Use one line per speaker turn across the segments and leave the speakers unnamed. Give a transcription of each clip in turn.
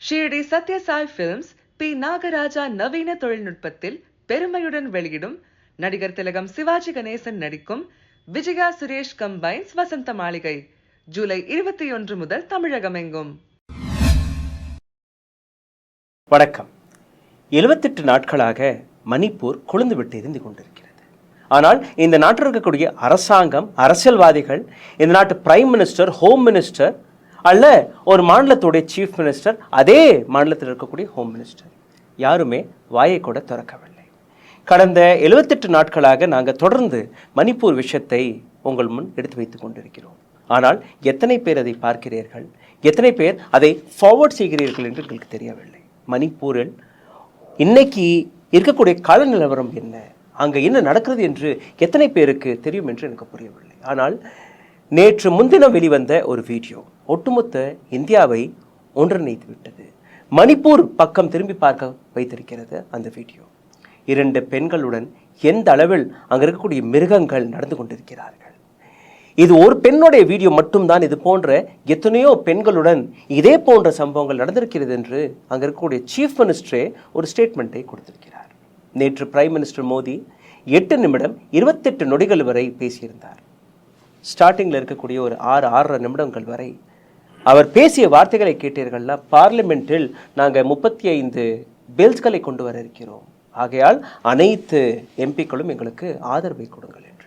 Shirdi Satya Sai films B Nagaraja நவீன தொழில்நுட்பத்தில் பெருமையுடன் வெளியிடும் நடிகர் திலகம் சிவாஜி கணேசன் நடிக்கும் விஜயா சுரேஷ் கம்பைன்ஸ் வசந்த மாளிகை ஜூலை 21 முதல் தமிழகமெங்கும்.
வணக்கம். 78 நாட்களாக மணிப்பூர் கொழுந்து விட்டு எரிந்து கொண்டிருக்கிறது. ஆனால் இந்த நாட்டில் இருக்கக்கூடிய அரசாங்கம், அரசியல்வாதிகள், இந்த நாட்டு பிரைம் மினிஸ்டர், ஹோம் மினிஸ்டர் அல்ல ஒரு மாநிலத்துடைய சீஃப் மினிஸ்டர், அதே மாநிலத்தில் இருக்கக்கூடிய ஹோம் மினிஸ்டர் யாருமே வாயை கூட திறக்கவில்லை. கடந்த 78 நாட்களாக நாங்கள் தொடர்ந்து மணிப்பூர் விஷயத்தை உங்கள் முன் எடுத்து வைத்துக் கொண்டிருக்கிறோம். ஆனால் எத்தனை பேர் அதை பார்க்கிறீர்கள், எத்தனை பேர் அதை ஃபார்வர்ட் செய்கிறீர்கள் என்று எங்களுக்கு தெரியவில்லை. மணிப்பூரில் இன்னைக்கு இருக்கக்கூடிய கால நிலவரம் என்ன, அங்கே என்ன நடக்கிறது என்று எத்தனை பேருக்கு தெரியும் என்று எனக்கு புரியவில்லை. ஆனால் நேற்று முன்தினம் வெளிவந்த ஒரு வீடியோ ஒட்டுமொத்த இந்தியாவை ஒன்றிணைத்து விட்டது. மணிப்பூர் பக்கம் திரும்பி பார்க்க வைத்திருக்கிறது அந்த வீடியோ. 2 பெண்களுடன் எந்த அளவில் அங்கே இருக்கக்கூடிய மிருகங்கள் நடந்து கொண்டிருக்கிறார்கள். இது ஒரு பெண்ணுடைய வீடியோ மட்டும்தான். இது போன்ற எத்தனையோ பெண்களுடன் இதே போன்ற சம்பவங்கள் நடந்திருக்கிறது என்று அங்கே இருக்கக்கூடிய சீஃப் மினிஸ்டரே ஒரு ஸ்டேட்மெண்ட்டை கொடுத்திருக்கிறார். நேற்று பிரைம் மினிஸ்டர் மோடி 8 நிமிடம் 28 நொடிகள் வரை பேசியிருந்தார். ஸ்டார்டிங்கில் இருக்கக்கூடிய ஒரு 6-6.5 நிமிடங்கள் வரை அவர் பேசிய வார்த்தைகளை கேட்டீர்கள்னா, பார்லிமெண்ட்டில் நாங்கள் 35 பில்ஸ்களை கொண்டு வர இருக்கிறோம், ஆகையால் அனைத்து எம்பிக்களும் எங்களுக்கு ஆதரவை கொடுங்கள் என்று.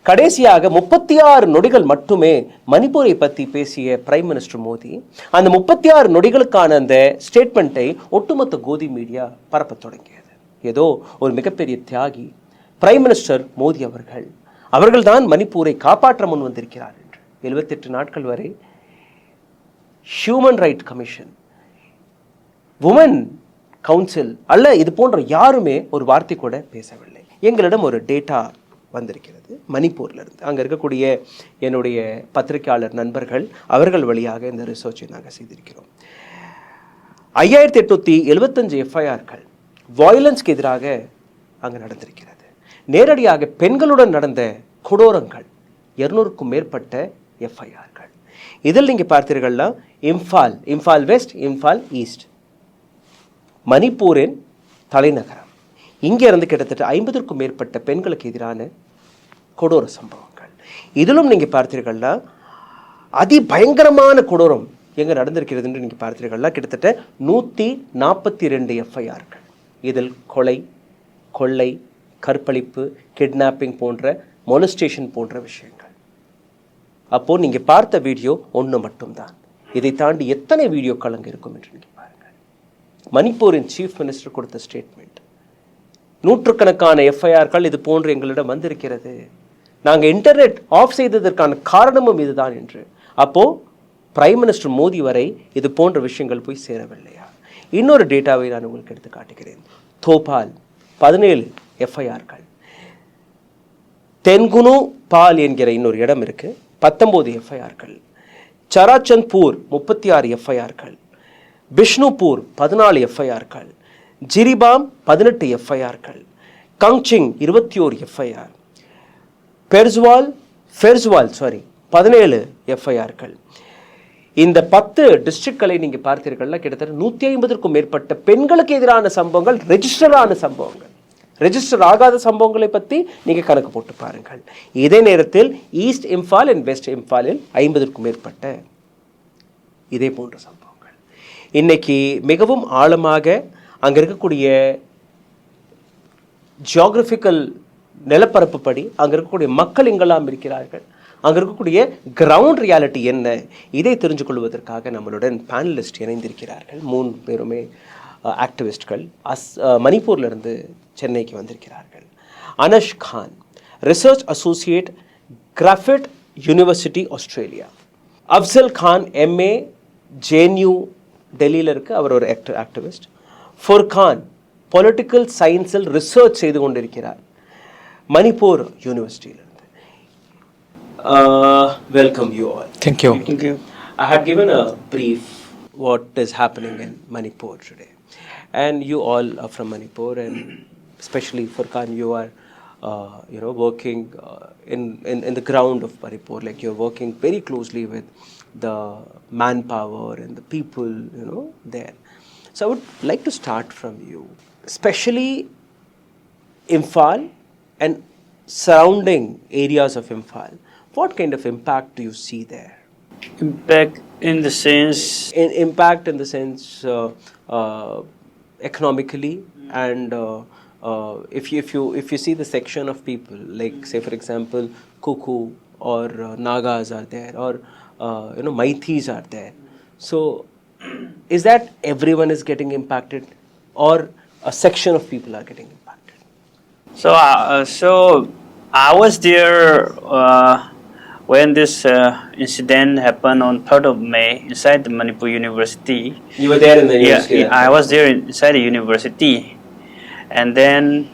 கடைசியாக 36 நொடிகள் மட்டுமே மணிப்பூரை பற்றி பேசிய பிரைம் மினிஸ்டர் மோடி அந்த 36 நொடிகளுக்கான அந்த ஸ்டேட்மெண்ட்டை ஒட்டுமொத்த கோதி மீடியா பரப்பத் தொடங்கியது. ஏதோ ஒரு மிகப்பெரிய தியாகி பிரைம் மினிஸ்டர் மோடி அவர்கள்தான் மணிப்பூரை காப்பாற்ற முன் வந்திருக்கிறார் என்று. 78 நாட்கள் வரை human right commission, woman council அல்ல இது போன்ற யாருமே ஒரு வார்த்தை கூட பேசவில்லை. எங்களிடம் ஒரு டேட்டா வந்திருக்கிறது மணிப்பூர்லேருந்து. அங்கே இருக்கக்கூடிய என்னுடைய பத்திரிகையாளர் நண்பர்கள் அவர்கள் வழியாக இந்த ரிசர்ச்சை நாங்கள் செய்திருக்கிறோம். 5875 எஃப்ஐஆர்கள் வயலன்ஸ்க்கு எதிராக அங்கே நடந்திருக்கிறது. நேரடியாக பெண்களுடன் நடந்த கொடூரங்கள் 200க்கும் மேற்பட்ட எஃப்ஐஆர்கள். இதில் நீங்கள் பார்த்தீர்கள்னா இம்பால் வெஸ்ட், இம்பால் ஈஸ்ட், மணிப்பூரின் தலைநகரம், இங்கே இருந்து கிட்டத்தட்ட 50க்கும் மேற்பட்ட பெண்களுக்கு எதிரான கொடூர சம்பவங்கள். இதிலும் நீங்கள் பார்த்தீர்கள்னா அதிபயங்கரமான கொடூரம் எங்கே நடந்திருக்கிறது என்று நீங்கள் பார்த்தீர்கள்னா கிட்டத்தட்ட 142 எஃப்ஐஆர்கள். இதில் கொலை, கொள்ளை, கற்பழிப்பு, கிட்னாப்பிங் போன்ற, மொலஸ்டேஷன் போன்ற விஷயங்கள். அப்போது நீங்கள் பார்த்த வீடியோ ஒன்று மட்டும்தான். இதை தாண்டி எத்தனை வீடியோக்கள் அங்கே இருக்கும் என்று நீங்கள் பாருங்கள். மணிப்பூரின் சீஃப் மினிஸ்டர் கொடுத்த ஸ்டேட்மெண்ட், நூற்றுக்கணக்கான எஃப்ஐஆர்கள் இது போன்று எங்களிடம் வந்திருக்கிறது, நாங்கள் இன்டர்நெட் ஆஃப் செய்ததற்கான காரணமும் இதுதான் என்று. அப்போது பிரைம் மினிஸ்டர் மோடி வரை இது போன்ற விஷயங்கள் போய் சேரவில்லையா? இன்னொரு டேட்டாவை நான் உங்களுக்கு எடுத்து காட்டுகிறேன். தோபால் 17 எஃப்ஐஆர்கள், தென்குனு பால் என்கிற இன்னொரு இடம் இருக்கு, 19 எஃப்ஐஆர்கள், சராச்சந்த்பூர் 36 எஃப்ஐஆர்கள், பிஷ்ணுபூர் 14 எஃப்ஐஆர்கள், ஜிரிபாம் 18 எஃப்ஐஆர்கள், கங்சிங் 21 எஃப்ஐஆர், ஃபெர்ஸ்வால் 17 எஃப்ஐஆர்கள். இந்த 10 டிஸ்ட்ரிக்ட்களை நீங்கள் பார்த்தீர்கள்னா கிட்டத்தட்ட 150க்கும் மேற்பட்ட பெண்களுக்கு எதிரான சம்பவங்கள் ரெஜிஸ்டர் ஆன சம்பவங்கள். ரெஜிஸ்டர் ஆகாத சம்பவங்களை பற்றி நீங்கள் கணக்கு போட்டு பாருங்கள். இதே நேரத்தில் ஈஸ்ட் இம்பால் அண்ட் வெஸ்ட் இம்பாலில் 50க்கும் மேற்பட்ட இதே போன்ற சம்பவங்கள். இன்னைக்கு மிகவும் ஆழமாக அங்கே இருக்கக்கூடிய ஜியோகிராஃபிக்கல் நிலப்பரப்பு படி அங்கே இருக்கக்கூடிய மக்கள் எங்கெல்லாம் இருக்கிறார்கள், அங்கே இருக்கக்கூடிய கிரவுண்ட் ரியாலிட்டி என்ன, இதை தெரிஞ்சு கொள்வதற்காக நம்மளுடன் பேனலிஸ்ட் இணைந்திருக்கிறார்கள். 3 பேருமே ஆக்டிவிஸ்ட்கள். மணிப்பூர்லேருந்து சென்னைக்கு வந்திருக்கிறார்கள். Anas Khan, research associate, Griffith university, Australia. Afzal Khan, MA, JNU டெல்லியில் இருக்குது, அவர் ஒரு ஆக்டிவிஸ்ட். ஃபுர்கான், பொலிட்டிக்கல் சயின்ஸில் ரிசர்ச் செய்து கொண்டிருக்கிறார், Manipur யூனிவர்சிட்டியிலிருந்து. Welcome you all.
Thank you.
I had given a brief what is happening in Manipur today, and you all are from Manipur, and especially Furkan, you are working in the ground of Manipur, like you're working very closely with the manpower and the people, there. So I would like to start from you, especially Imphal and surrounding areas of Imphal. What kind of impact do you see there?
Impact in the sense,
Impact in the sense economically, and if you see the section of people, like say for example Kuku or Nagas are there, or Maithis are there. So is that everyone is getting impacted, or a section of people are getting impacted?
so I was there when this incident happened on 3rd of May inside the Manipur University.
You were there in the university?
Yeah, I was there inside the university. And then,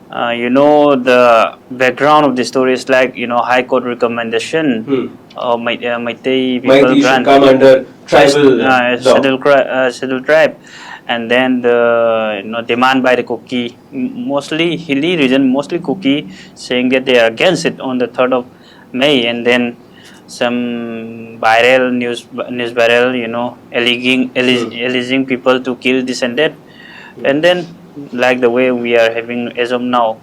the background of the story is like, High Court recommendation. Meitei people
Maithis should come under tribal law.
scheduled tribe. And then the demand by the Kuki, mostly hilly region, mostly Kuki, saying that they are against it on the 3rd of May. And then some viral news viral, alleging people to kill this and that. And then like the way we are having as of now.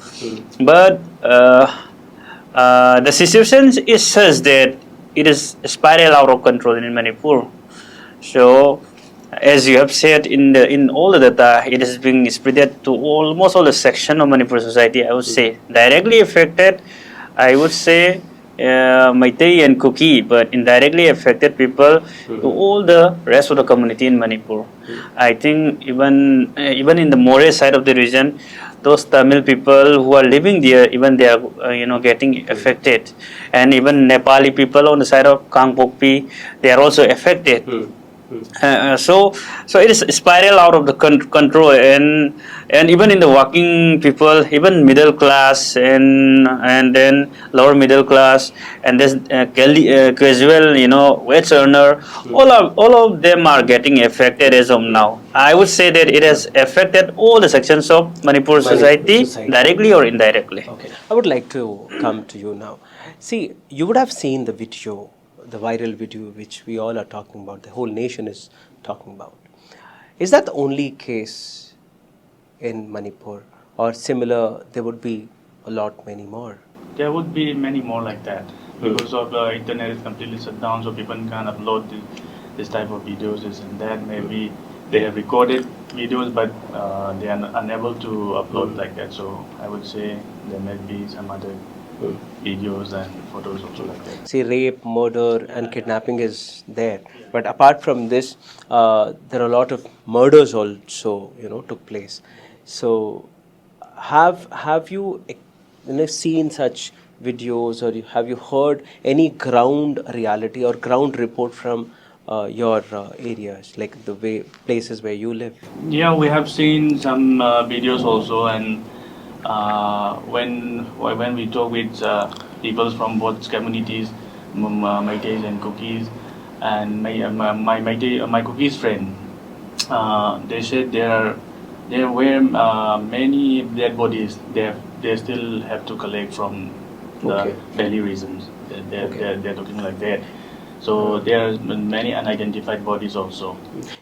But the situation is such that it is spiral out of control in Manipur. So, as you have said in all the data, it is being spread to almost all the section of Manipur society. I would say directly affected, I would say Meitei and Kuki, but indirectly affected people to all the rest of the community in Manipur. I think even in the More side of the region, those Tamil people who are living there, even they are getting affected, and even Nepali people on the side of Kangpokpi, they are also affected. So it is spiral out of the control, and even in the working people, even middle class and then lower middle class, and this casual wage earner, all of them are getting affected as of now. I would say that it has affected all the sections of Manipur society directly or indirectly.
Okay, I would like to come to you now. See, you would have seen the video, the viral video which we all are talking about, the whole nation is talking about. Is that the only case in Manipur, or similar there would be a lot many more?
There would be many more like that because of the internet is completely shut down, so people can't upload this type of videos, this and that. Maybe they have recorded videos, but they are unable to upload like that. So I would say there might be some other videos and photos also like that.
See, rape, murder and kidnapping is there, but apart from this, there are a lot of murders also took place. So have you seen such videos, or have you heard any ground reality or ground report from your areas, like the places where you live?
Yeah, we have seen some videos also, and when we talk with people from both communities, Meiteis and Kukis, and my Kukis friend, they said there were many dead bodies they still have to collect from the valley regions. They're talking like that. So there are many unidentified bodies also.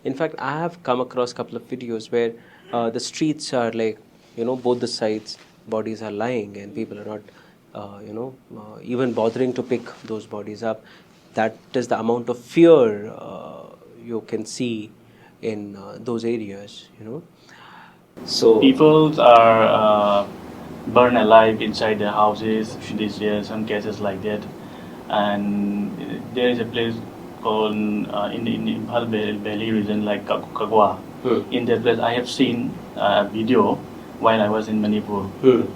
In fact, I have come across a couple of videos where the streets are like, both the sides, bodies are lying, and people are not, even bothering to pick those bodies up. That is the amount of fear you can see in those areas, So
people are burned alive inside their houses. There are some cases like that, and there is a place called in Imphal Valley region like Kagwa. In that place, I have seen a video while I was in Manipur.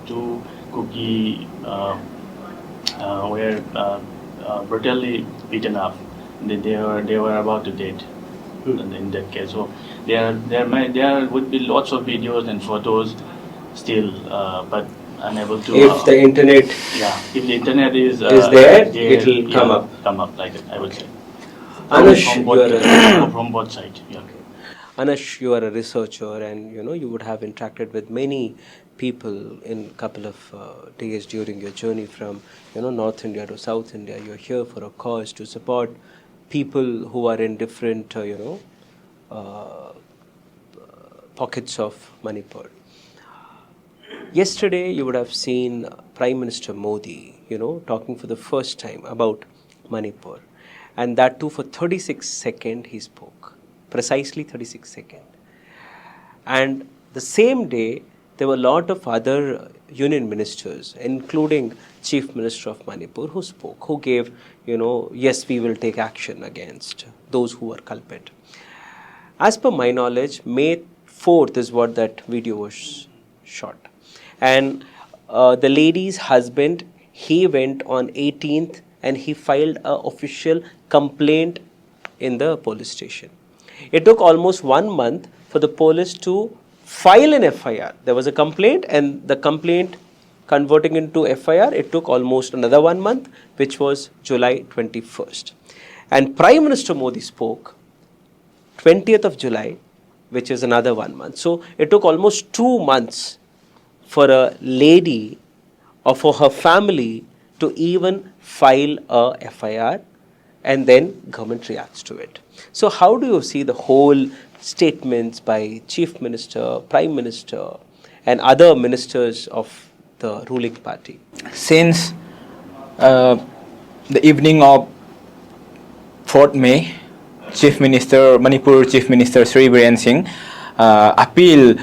Two Kuki were brutally beaten up. They were about to dead in that case. So there would be lots of videos and photos still, but unable to.
If the internet,
if the internet is
there, it will come up
like that, I would say.
Anash,
from both sides. Yeah.
Anash, you are a researcher, and you would have interacted with many people in a couple of days during your journey from North India to South India. You're here for a cause to support people who are in different, pockets of Manipur. Yesterday, you would have seen Prime Minister Modi, talking for the first time about Manipur. And that too for 36 seconds he spoke. Precisely 36 seconds. And the same day, there were a lot of other union ministers, including Chief Minister of Manipur, who spoke, who gave, yes, we will take action against those who are culprit. As per my knowledge, May 4th is what that video was shot. And the lady's husband, he went on 18th and he filed an official complaint in the police station. It took almost 1 month for the police to file an FIR. There was a complaint, and the complaint converting into FIR, it took almost another 1 month, which was July 21st. And Prime Minister Modi spoke 20th of July, which is another 1 month. So it took almost 2 months for a lady or for her family to even file a FIR, and then government reacts to it. So how do you see the whole statements by Chief Minister, Prime Minister, and other ministers of the ruling party?
Since the evening of 4th May, Manipur Chief Minister Sri Biren Singh appealed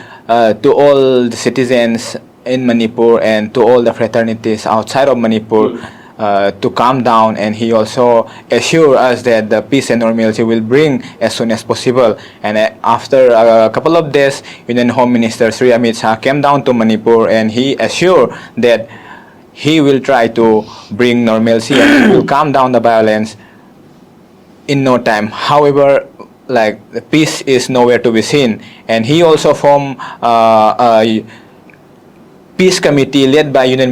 to all the citizens in Manipur and to all the fraternities outside of Manipur to calm down, and he also assured us that the peace and normalcy will bring as soon as possible. And after a couple of days, Union Home Minister Sri Amit Shah came down to Manipur, and he assured that he will try to bring normalcy and he will calm down the violence in no time. However, the peace is nowhere to be seen, and he also formed a peace committee led by Union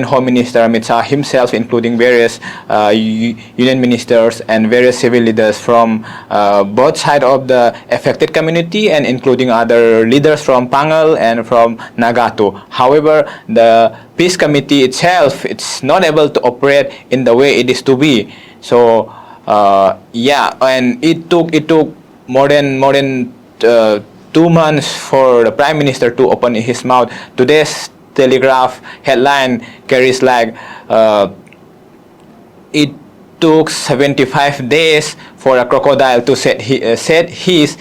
Home Minister Amit Shah himself, including various union ministers and various civil leaders from both sides of the affected community, and including other leaders from Pangal and from Nagatu. However, the peace committee itself, it's not able to operate in the way it is to be. So and it took more than 2 months for the Prime Minister to open his mouth. Today's Telegraph headline carries it took 75 days for a crocodile to shed his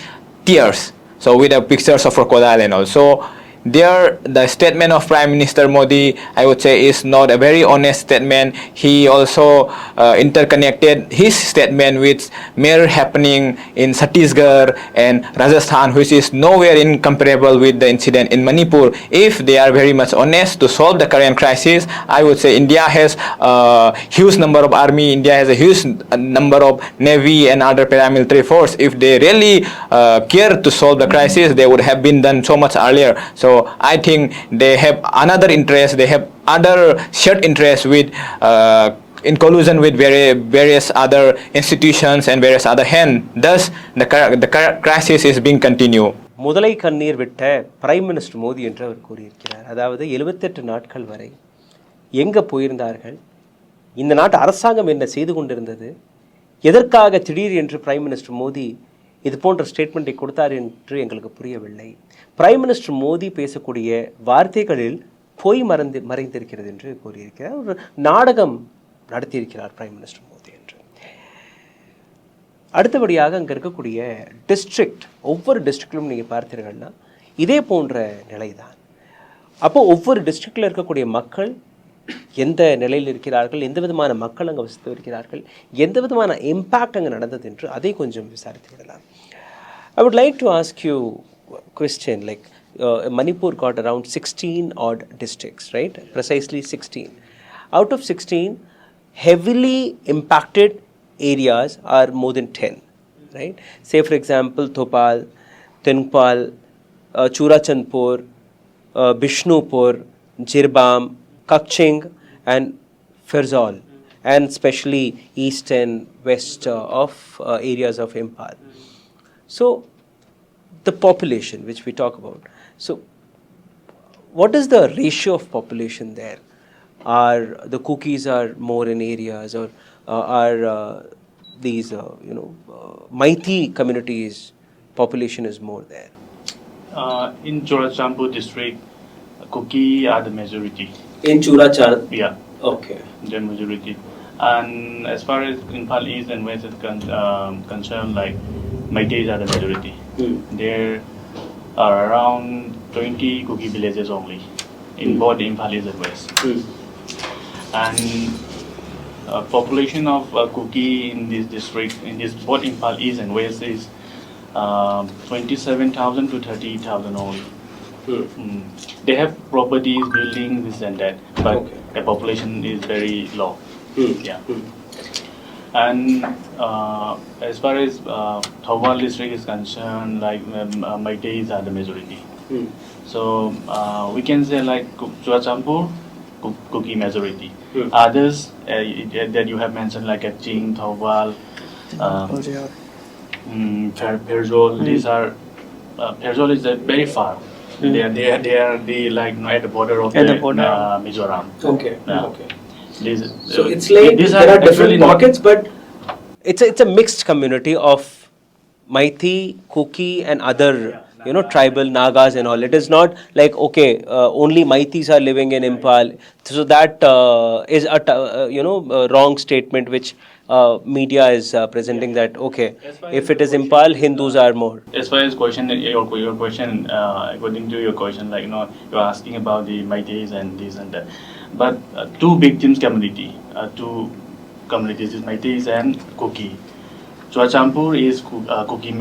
tears. So with the pictures of crocodile and all. So the statement of Prime Minister Modi, I would say, is not a very honest statement. He also interconnected his statement with mere happening in Chhattisgarh and Rajasthan, which is nowhere incomparable with the incident in Manipur. If they are very much honest to solve the current crisis, I would say India has a huge number of army, India has a huge number of navy and other paramilitary force. If they really care to solve the crisis, they would have been done so much earlier. So I think they have another interest, they have other shared interests with in collusion with various other institutions and various other hands. Thus, the crisis is being continued.
முதலை கண்ணீர் விட்ட prime minister Modi என்று அவர் கூறியிருக்கிறார். அதாவது 78 நாட்கள் வரை எங்கே போயிருந்தார்கள், இந்த நாட்டு அரசாங்கம் என்ன செய்து கொண்டிருந்தது, எதற்காக திடீர் என்று பிரைம் மினிஸ்டர் மோடி இது போன்ற ஸ்டேட்மெண்ட்டை கொடுத்தார் என்று எங்களுக்கு புரியவில்லை. பிரைம் மினிஸ்டர் மோடி பேசக்கூடிய வார்த்தைகளில் பொய் மறைந்திருக்கிறது என்று கூறியிருக்கிறார். ஒரு நாடகம் நடத்தியிருக்கிறார் பிரைம் மினிஸ்டர் மோடி என்று. அடுத்தபடியாக அங்கே இருக்கக்கூடிய டிஸ்ட்ரிக்ட், ஒவ்வொரு டிஸ்ட்ரிக்ட்லும் நீங்கள் பார்த்தீர்கள்னா இதே போன்ற நிலை தான். அப்போ ஒவ்வொரு டிஸ்ட்ரிக்டில் இருக்கக்கூடிய மக்கள் எந்த நிலையில் இருக்கிறார்கள், எந்த விதமான மக்கள் அங்கே வசித்து இருக்கிறார்கள், எந்த விதமான இம்பேக்ட் அங்கே நடந்தது என்று அதை கொஞ்சம் விசாரித்து விடலாம். I would like to ask you a question, like Manipur got around 16 odd districts, right? Precisely 16. Out of 16, heavily impacted areas are more than 10, right? Say for example, Thopal, Tenpal, Churachandpur, Bishnupur, Jirbam, Kakching and Firzal, and especially east and west of areas of Impal. So the population which we talk about, so what is the ratio of population there? Are the cookies are more in areas, or are these Maithi communities population is more there?
In Churachandpur district, Kuki are the majority.
In Churachandpur?
Yeah.
Okay.
The majority. And as far as Imphal East and West is concerned, like Meiteis are the majority. There are around 20 Kuki villages only in both Imphal East and West. And population of Kuki in this district, in this both Imphal East and West, is 27,000 to 30,000 only. They have properties, buildings, this and that, but the population is very low. Yeah. And as far as Thawal district is concerned, like Meiteis are the majority. So we can say like Churachandpur, Kuki majority. Others that you have mentioned like Kaching, Thawal, Perjol, these are Perjol is very far. They are like at the border of Mizoram.
Okay.
So
it's like there are different pockets, but it's a mixed community of Maithi, Kuki, and other tribal Nagas and all. It is not like only Maithis are living in Imphal. So that is a wrong statement which media is presenting that if it is Imphal, Hindus are more.
As far as your question, according to your question, like you're asking about the Meiteis and this and that. But two victims community, two communities is Meiteis and Kuki. Churachandpur is Kuki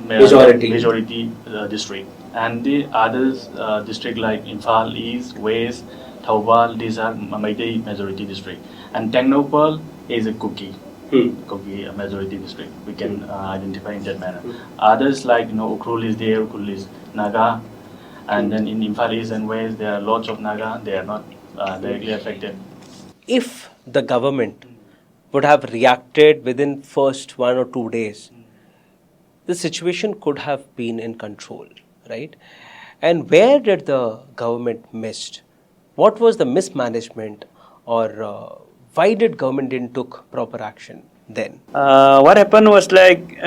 majority district, and the others district like Imphal East, West, Thawal, these are Meitei majority district, and Tengnoupal is a Kuki majority district. We can identify in that manner. Others like Ukhrul is there, Ukhrul is Naga, and then in Imphal East and West there are lots of Naga. They are not directly affected.
If the government would have reacted within first 1 or 2 days, the situation could have been in control, right? And where did the government missed? What was the mismanagement, or why did government didn't took proper action then?
What happened was like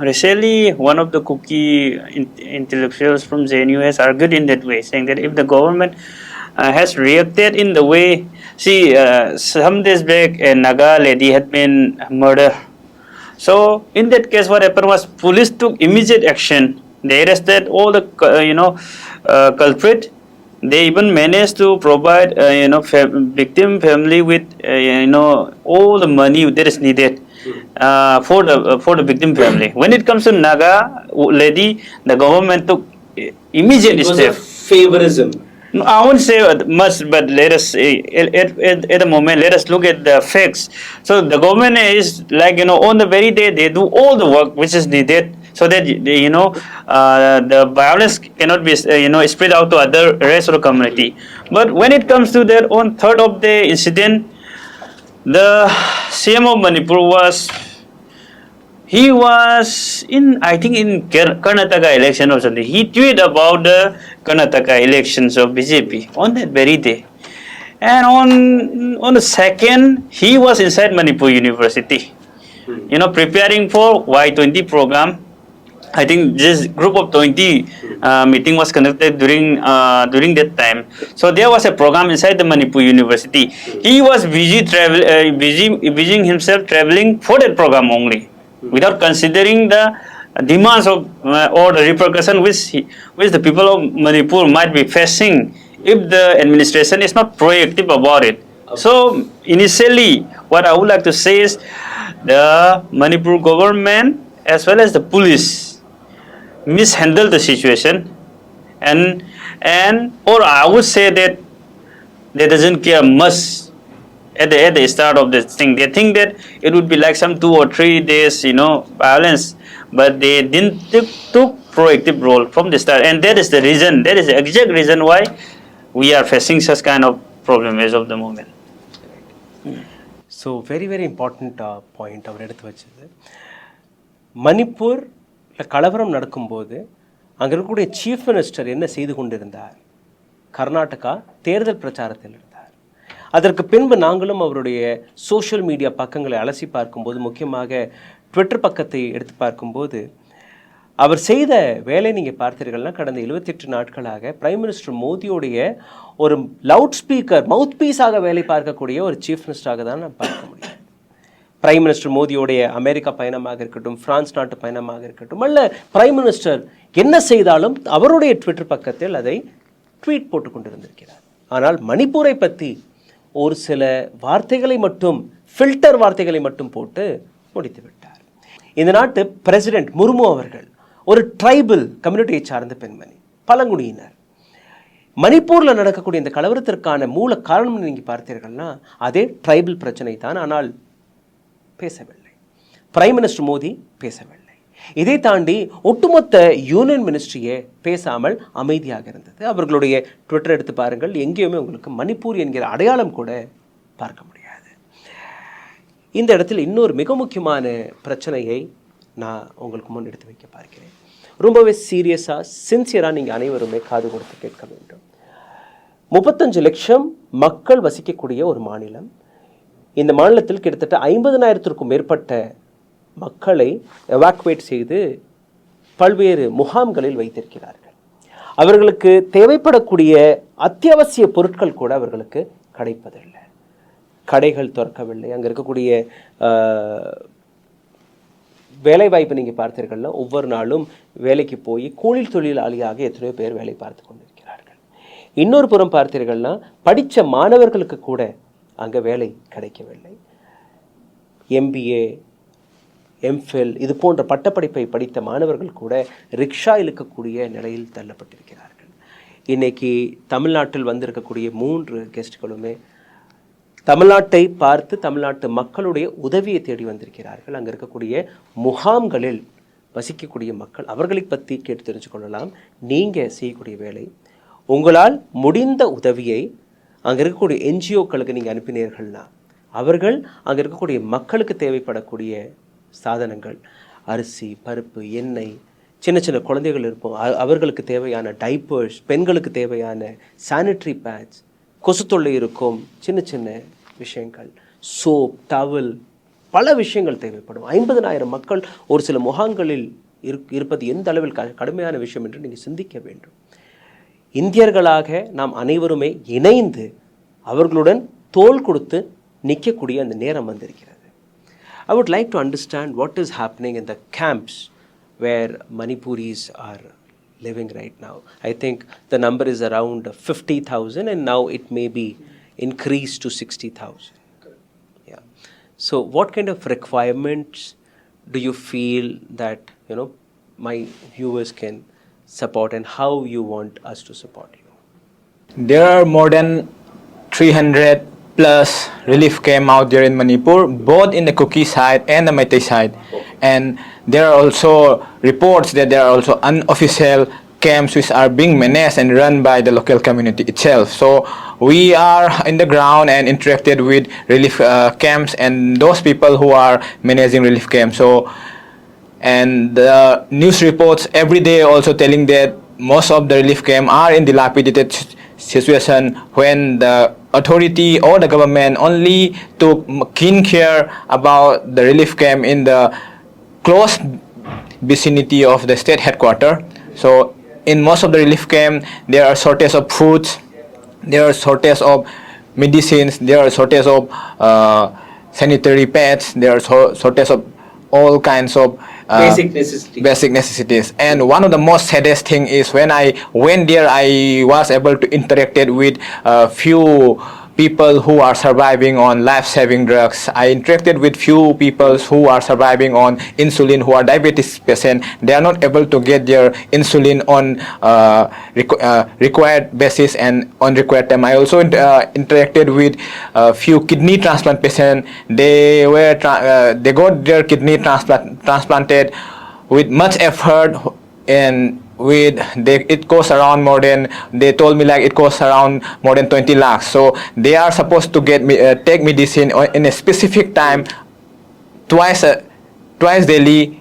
recently one of the Kuki intellectuals from JNU has argued in that way, saying that if the government has reacted in the way, some days back a Naga lady had been murdered. So in that case, what happened was police took immediate action. They arrested all the culprit. They even managed to provide victim family with all the money that is needed for the victim family. When it comes to Naga lady, the government took immediate steps.
Favorism.
No, I won't say much, but let us at the moment let us look at the facts. So the government is like on the very day they do all the work which is needed, so that the violence cannot be spread out to other rest of the community. But when it comes to their own third of the incident, the CM of Manipur was I think in Karnataka election or something. He tweeted about the Karnataka elections of BJP on that very day. And on the second, he was inside Manipur University, preparing for Y20 program. I think this group of 20 meeting was conducted during that time. So there was a program inside the Manipur University. He was busying himself traveling for that program only, without considering the demands of or the repercussion which the people of Manipur might be facing if the administration is not proactive about it. So initially, what I would like to say is the Manipur government as well as the police mishandled the situation, and or I would say that they doesn't care much at the start of this thing. They think that it would be like some 2 or 3 days, violence, but they didn't took proactive role from the start, and that is the reason. That is the exact reason why we are facing such kind of problem as of the moment.
So very very important point அவர் எடுத்து வச்சது. மணிப்பூர் கலவரம் நடக்கும்போது அங்கே இருக்கக்கூடிய chief minister என்ன செய்து கொண்டிருந்தார்? கர்நாடகா தேர்தல் பிரச்சாரத்தில் இருந்தார். அதற்கு பின்பு நாங்களும் அவருடைய சோஷியல் மீடியா பக்கங்களை அலசி பார்க்கும்போது, முக்கியமாக ட்விட்டர் பக்கத்தை எடுத்து பார்க்கும்போது, அவர் செய்த வேலை நீங்கள் பார்த்தீர்கள்னா, கடந்த 78 நாட்களாக பிரைம் மினிஸ்டர் மோடியோடைய ஒரு லவுட் ஸ்பீக்கர், மவுத் பீஸாக வேலை பார்க்கக்கூடிய ஒரு சீஃப் மினிஸ்டராக தான் நான் பார்க்க முடியும். பிரைம் மினிஸ்டர் மோடியோடைய அமெரிக்கா பயணமாக இருக்கட்டும், பிரான்ஸ் நாட்டு பயணமாக இருக்கட்டும், அல்ல பிரைம் மினிஸ்டர் என்ன செய்தாலும் அவருடைய ட்விட்டர் பக்கத்தில் அதை ட்வீட் போட்டு கொண்டிருந்திருக்கிறார். ஆனால் மணிப்பூரை பற்றி ஒரு சில வார்த்தைகளை மட்டும், ஃபில்டர் வார்த்தைகளை மட்டும் போட்டு முடித்து விட்டார். இந்த நாட்டு பிரசிடென்ட் முர்மு அவர்கள் ஒரு ட்ரைபல் கம்யூனிட்டியை சார்ந்த பெண்மணி, பழங்குடியினர். மணிப்பூரில் நடக்கக்கூடிய இந்த கலவரத்திற்கான மூல காரணம் நீங்கள் பார்த்தீர்கள்னா அதே ட்ரைபல் பிரச்சனை தான். ஆனால் பேசவில்லை, பிரைம் மினிஸ்டர் மோடி பேசவில்லை. இதை தாண்டி ஒட்டுமொத்த யூனியன் மினிஸ்ட்ரியே பேசாமல் அமைதியாக இருந்தது. அவர்களுடைய ட்விட்டர் எடுத்து பாருங்கள், எங்கேயுமே உங்களுக்கு மணிப்பூர் என்கிற அடையாளம் கூட பார்க்க முடியாது. இந்த இடத்தில் இன்னொரு மிக முக்கியமான பிரச்சனையை நான் உங்களுக்கு முன் எடுத்து வைக்க பார்க்கிறேன். ரொம்பவே சீரியஸாக, சின்சியராக நீங்கள் அனைவருமே காது கொடுத்து கேட்க வேண்டும். 35 லட்சம் மக்கள் வசிக்கக்கூடிய ஒரு மாநிலம். இந்த மாநிலத்தில் கிட்டத்தட்ட 50,000த்திற்கும் மேற்பட்ட மக்களை எவாக்குவேட் செய்து பல்வேறு முகாம்களில் வைத்திருக்கிறார்கள். அவர்களுக்கு தேவைப்படக்கூடிய அத்தியாவசிய பொருட்கள் கூட அவர்களுக்கு கிடைப்பதில்லை. கடைகள் திறக்கவில்லை. அங்கே இருக்கக்கூடிய வேலைவாய்ப்பு நீங்கள் பார்த்தீர்கள்னா ஒவ்வொரு நாளும் வேலைக்கு போய் கூலி தொழிலாளியாக எத்தனையோ பேர் வேலை பார்த்து கொண்டிருக்கிறார்கள். இன்னொரு புறம் பார்த்தீர்கள்னா படித்த மாணவர்களுக்கு கூட அங்கே வேலை கிடைக்கவில்லை. MBA, MPhil இது போன்ற பட்டப்படிப்பை படித்த மாணவர்கள் கூட ரிக்ஷா இழுக்கக்கூடிய நிலையில் தள்ளப்பட்டிருக்கிறார்கள். இன்னைக்கு தமிழ்நாட்டில் வந்திருக்கக்கூடிய 3 கெஸ்ட்களுமே தமிழ்நாட்டை பார்த்து தமிழ்நாட்டு மக்களுடைய உதவியை தேடி வந்திருக்கிறார்கள். அங்கே இருக்கக்கூடிய முகாம்களில் வசிக்கக்கூடிய மக்கள், அவர்களை பற்றி கேட்டு தெரிஞ்சு கொள்ளலாம். நீங்கள் செய்யக்கூடிய வேலை, உங்களால் முடிந்த உதவியை அங்கே இருக்கக்கூடிய NGOக்களுக்கு நீங்கள் அனுப்பினீர்கள்னா அவர்கள் அங்கே இருக்கக்கூடிய மக்களுக்கு தேவைப்படக்கூடிய சாதனங்கள், அரிசி, பருப்பு, எண்ணெய், சின்ன சின்ன குழந்தைகள் இருப்போம், அவர்களுக்கு தேவையான டைப்பர்ஸ், பெண்களுக்கு தேவையான சானிட்டரி பேட்ஸ், கொசு தொல்லை இருக்கும் சின்ன சின்ன விஷயங்கள், சோப், டவல், பல விஷயங்கள் தேவைப்படும். 50,000 மக்கள் ஒரு சில முகாம்களில் இருப்பது எந்த அளவில் கடுமையான விஷயம் என்று நீங்கள் சிந்திக்க வேண்டும். இந்தியர்களாக நாம் அனைவருமே இணைந்து அவர்களுடன் தோள் கொடுத்து நிற்கக்கூடிய அந்த நேரம் வந்திருக்கிறது. I would like to understand what is happening in the camps where Manipuris are living right now. I think the number is around 50,000 and now it may be increased to 60,000. Yeah. So what kind of requirements do you feel that, my viewers can support, and how you want us to support you?
There are more than 300 plus relief camp out there in Manipur, both in the Kuki side and the Meitei side. And there are also reports that there are also unofficial camps which are being managed and run by the local community itself. So we are in the ground and interacted with relief camps and those people who are managing relief camps. So, and the news reports every day also telling that most of the relief camps are in dilapidated situation when the authority or the government only took keen care about the relief camp in the close vicinity of the state headquarters. So in most of the relief camp there are shortage of foods, there are shortage of medicines, there are shortage of sanitary pads, there are shortage of all kinds of basic necessities. And one of the most saddest thing is when I went there, I was able to interact with few people who are surviving on life-saving drugs. I interacted with few people who are surviving on insulin, who are diabetes patients. They are not able to get their insulin on required basis and on required time. I also interacted with few kidney transplant patients. They got their kidney transplanted with much effort, and it costs around more than, they told me like it costs around more than 20 lakhs. So they are supposed to get take medicine in a specific time, twice daily,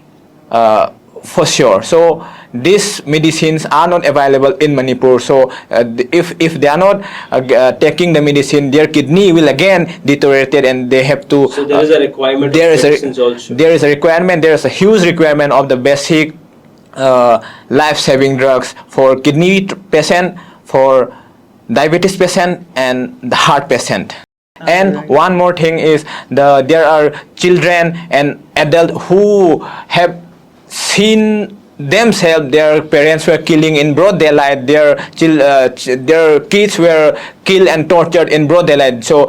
for sure. So these medicines are not available in Manipur. So if they are not taking the medicine, their kidney will again deteriorate and they have to.
So there is a requirement.
There
of medicines also.
There is a requirement. There is a huge requirement of the basic life-saving drugs for kidney patient, for diabetes patient, and the heart patient. And one more thing is there are children and adults who have seen themselves, their parents were killing in broad daylight, their kids were killed and tortured in broad daylight. So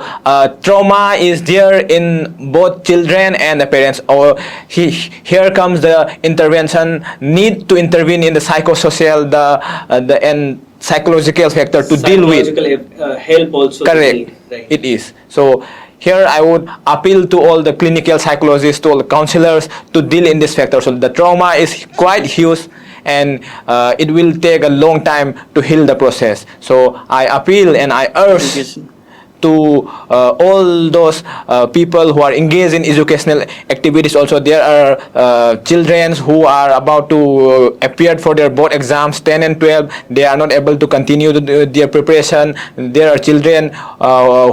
trauma is there in both children and the parents. Here comes the intervention, need to intervene in the psychosocial, and psychological factor to deal with.
Psychological help also.
Correct.
Right.
It is. So here I would appeal to all the clinical psychologists, to all the counselors to deal in this factor. So the trauma is quite huge and it will take a long time to heal the process. So I appeal and I urge to all those people who are engaged in educational activities. Also, there are children who are about to appear for their board exams 10 and 12. They are not able to continue their preparation. There are children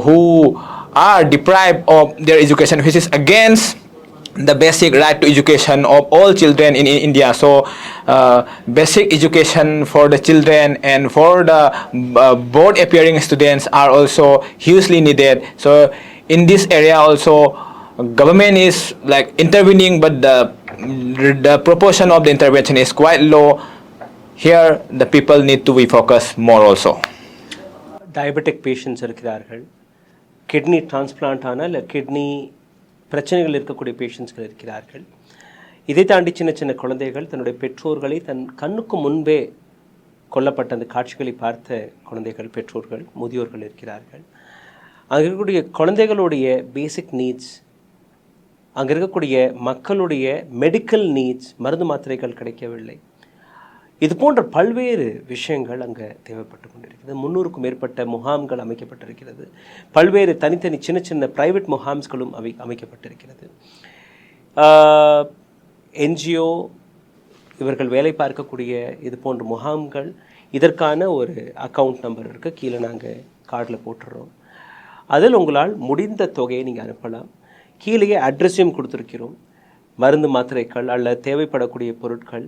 who are deprived of their education, which is against the basic right to education of all children in India. So basic education for the children and for the board appearing students are also hugely needed. So in this area also government is like intervening, but the proportion of the intervention is quite low. Here the people need to be focused more also.
Diabetic patients இருக்கிறார்கள், kidney transplant ஆனால் kidney பிரச்சனைகள் இருக்கக்கூடிய பேஷண்ட்ஸ்கள் இருக்கிறார்கள். இதை தாண்டி சின்ன சின்ன குழந்தைகள் தன்னுடைய பெற்றோர்களை தன் கண்ணுக்கு முன்பே கொல்லப்பட்ட அந்த காட்சிகளை பார்த்த குழந்தைகள், பெற்றோர்கள், முதியோர்கள் இருக்கிறார்கள். அங்கே இருக்கக்கூடிய குழந்தைகளுடைய பேசிக் நீட்ஸ், அங்கே இருக்கக்கூடிய மக்களுடைய மெடிக்கல் நீட்ஸ், மருந்து மாத்திரைகள் கிடைக்கவில்லை. இது போன்ற பல்வேறு விஷயங்கள் அங்கே தேவைப்பட்டு கொண்டிருக்கிறது. 300க்கும் மேற்பட்ட முகாம்கள் அமைக்கப்பட்டிருக்கிறது. பல்வேறு தனித்தனி சின்ன சின்ன பிரைவேட் முகாம்ஸ்களும் அமைக்கப்பட்டிருக்கிறது. என்ஜிஓ இவர்கள் வேலை பார்க்கக்கூடிய இது போன்ற முகாம்கள், இதற்கான ஒரு அக்கௌண்ட் நம்பர் இருக்குது, கீழே நாங்கள் கார்டில் போட்டுடுறோம். அதில் உங்களால் முடிந்த தொகையை நீங்கள் அனுப்பலாம். கீழேயே அட்ரஸையும் கொடுத்துருக்கிறோம். மருந்து மாத்திரைகள் அல்ல தேவைப்படக்கூடிய பொருட்கள்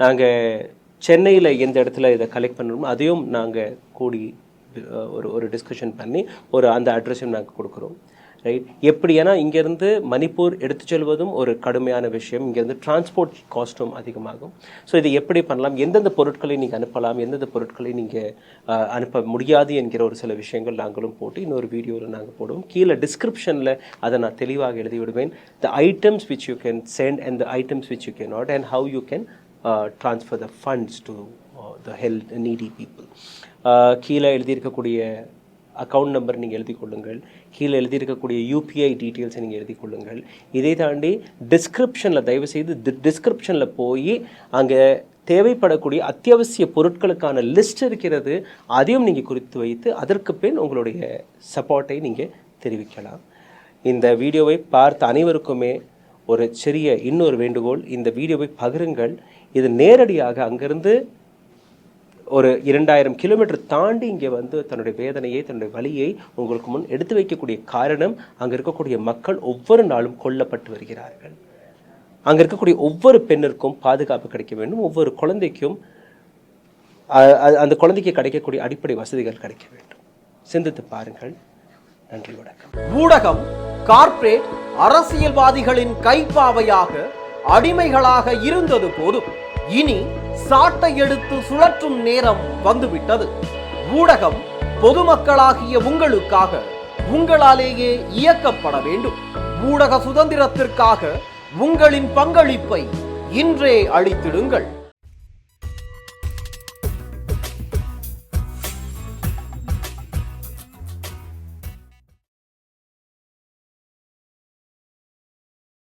நாங்கள் சென்னையில் எந்த இடத்துல இதை கலெக்ட் பண்ணணுமோ அதையும் நாங்கள் கூடி ஒரு டிஸ்கஷன் பண்ணி அந்த அட்ரஸையும் நாங்கள் கொடுக்குறோம். ரைட். எப்படி, ஏன்னா இங்கேருந்து மணிப்பூர் எடுத்து செல்வதும் ஒரு கடுமையான விஷயம், இங்கேருந்து டிரான்ஸ்போர்ட் காஸ்ட்டும் அதிகமாகும். ஸோ இதை எப்படி பண்ணலாம், எந்தெந்த பொருட்களை நீங்கள் அனுப்பலாம், எந்தெந்த பொருட்களை நீங்கள் அனுப்ப முடியாது என்கிற ஒரு சில விஷயங்கள் நாங்களும் போட்டு இன்னொரு வீடியோவில் நாங்கள் போடுவோம். கீழே டிஸ்கிரிப்ஷனில் அதை நான் தெளிவாக எழுதி விடுவேன். The items which you can send and the items which you can not, and how you can transfer the funds to the health needy people. கீழே எழுதியிருக்கக்கூடிய அக்கௌண்ட் நம்பர் நீங்கள் எழுதி கொள்ளுங்கள். கீழே எழுதியிருக்கக்கூடிய யூபிஐ டீட்டெயில்ஸை நீங்கள் எழுதி கொள்ளுங்கள். இதை தாண்டி டிஸ்கிரிப்ஷனில், தயவுசெய்து டிஸ்கிரிப்ஷனில் போய் அங்கே தேவைப்படக்கூடிய அத்தியாவசிய பொருட்களுக்கான லிஸ்ட் இருக்கிறது, அதையும் நீங்கள் குறித்து வைத்து அதற்கு பின் உங்களுடைய சப்போர்ட்டை நீங்கள் தெரிவிக்கலாம். இந்த வீடியோவை பார்த்த அனைவருக்குமே ஒரு சிறிய இன்னொரு வேண்டுகோள், இந்த வீடியோவை பகிருங்கள். இது நேரடியாக அங்கிருந்து ஒரு 2000 கிலோமீட்டர் தாண்டி இங்கே வந்து தன்னுடைய வேதனையை, தன்னுடைய வலியை உங்களுக்கு முன் எடுத்து வைக்கக்கூடிய காரணம், அங்கே இருக்கக்கூடிய மக்கள் ஒவ்வொரு நாளும் கொல்லப்பட்டு வருகிறார்கள். அங்கே இருக்கக்கூடிய ஒவ்வொரு பெண்ணிற்கும் பாதுகாப்பு கிடைக்க வேண்டும், ஒவ்வொரு குழந்தைக்கும் அந்த குழந்தைக்கு கிடைக்கக்கூடிய அடிப்படை வசதிகள் கிடைக்க வேண்டும். சிந்தித்து பாருங்கள். நன்றி, வணக்கம்.
ஊடகம் கார்ப்பரேட் அரசியல்வாதிகளின் கைப்பாவையாக, அடிமைகளாக இருந்தது போதும். இனி சாட்டை எடுத்து சுழற்றும் நேரம் வந்துவிட்டது. ஊடகம் பொதுமக்களாகிய உங்களுக்காக, உங்களாலேயே இயக்கப்பட வேண்டும். ஊடக சுதந்திரத்திற்காக உங்களின் பங்களிப்பை இன்றே அளித்திடுங்கள்.